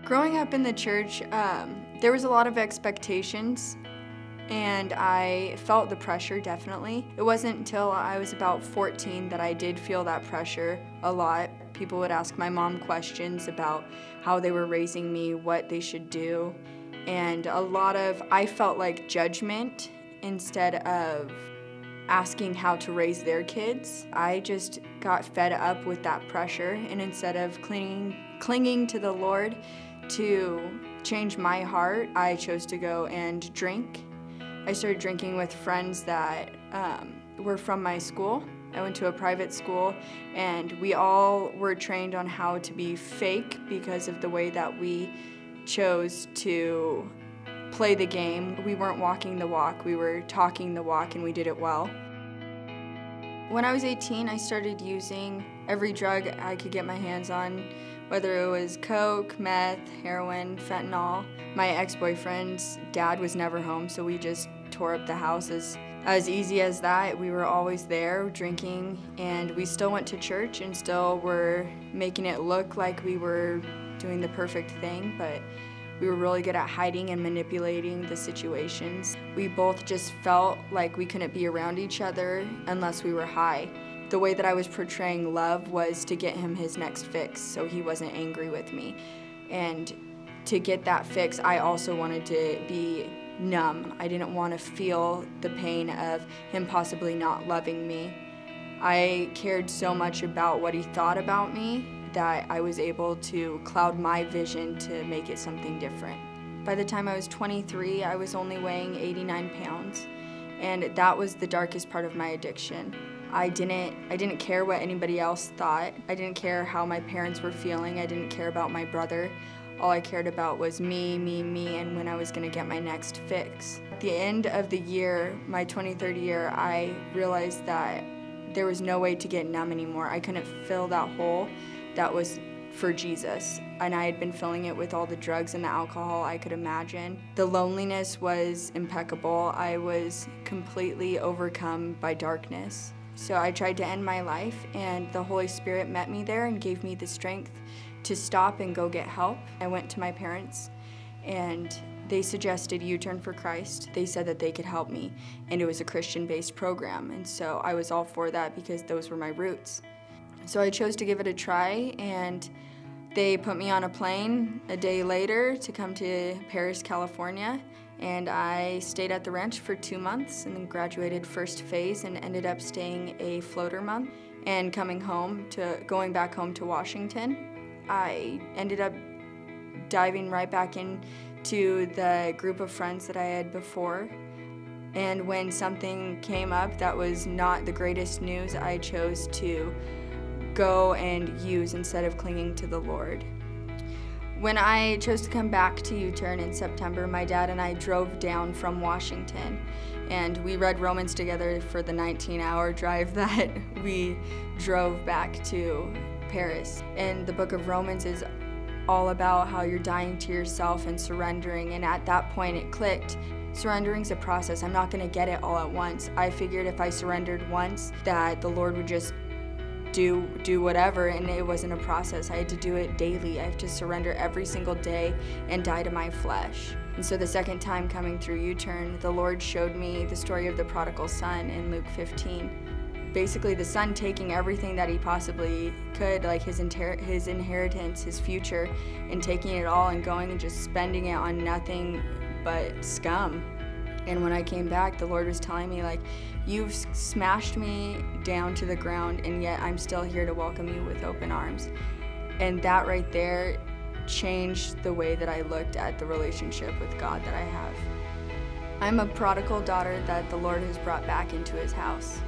Growing up in the church, there was a lot of expectations, and I felt the pressure, definitely. It wasn't until I was about 14 that I did feel that pressure a lot. People would ask my mom questions about how they were raising me, what they should do, and I felt like judgment instead of asking how to raise their kids. I just got fed up with that pressure, and instead of clinging to the Lord to change my heart, I chose to go and drink. I started drinking with friends that were from my school. I went to a private school, and we all were trained on how to be fake because of the way that we chose to play the game. We weren't walking the walk, we were talking the walk, and we did it well. When I was 18, I started using every drug I could get my hands on, whether it was coke, meth, heroin, fentanyl. My ex-boyfriend's dad was never home, so we just tore up the house as easy as that. We were always there drinking, and we still went to church and still were making it look like we were doing the perfect thing, but we were really good at hiding and manipulating the situations. We both just felt like we couldn't be around each other unless we were high. The way that I was portraying love was to get him his next fix so he wasn't angry with me. And to get that fix, I also wanted to be numb. I didn't want to feel the pain of him possibly not loving me. I cared so much about what he thought about me that I was able to cloud my vision to make it something different. By the time I was 23, I was only weighing 89 pounds, and that was the darkest part of my addiction. I didn't care what anybody else thought. I didn't care how my parents were feeling. I didn't care about my brother. All I cared about was me, and when I was gonna get my next fix. At the end of the year, my 23rd year, I realized that there was no way to get numb anymore. I couldn't fill that hole that was for Jesus, and I had been filling it with all the drugs and the alcohol I could imagine. The loneliness was impeccable. I was completely overcome by darkness. So I tried to end my life, and the Holy Spirit met me there and gave me the strength to stop and go get help. I went to my parents, and they suggested U-Turn for Christ. They said that they could help me, and it was a Christian-based program, and so I was all for that because those were my roots. So I chose to give it a try, and they put me on a plane a day later to come to Paris, California, and I stayed at the ranch for 2 months and then graduated first phase and ended up staying a floater month and going back home to Washington. I ended up diving right back into the group of friends that I had before, and when something came up that was not the greatest news, I chose to go and use instead of clinging to the Lord. When I chose to come back to U-Turn in September, my dad and I drove down from Washington, and we read Romans together for the 19-hour drive that we drove back to Paris. And the book of Romans is all about how you're dying to yourself and surrendering, and at that point it clicked. Surrendering's a process. I'm not gonna get it all at once. I figured if I surrendered once that the Lord would just do whatever, and it wasn't a process. I had to do it daily. I have to surrender every single day and die to my flesh. And so the second time coming through U-Turn, the Lord showed me the story of the prodigal son in Luke 15. Basically the son taking everything that he possibly could, like his inheritance, his future, and taking it all and going and just spending it on nothing but scum. And when I came back, the Lord was telling me, like, you've smashed me down to the ground, and yet I'm still here to welcome you with open arms. And that right there changed the way that I looked at the relationship with God that I have. I'm a prodigal daughter that the Lord has brought back into his house.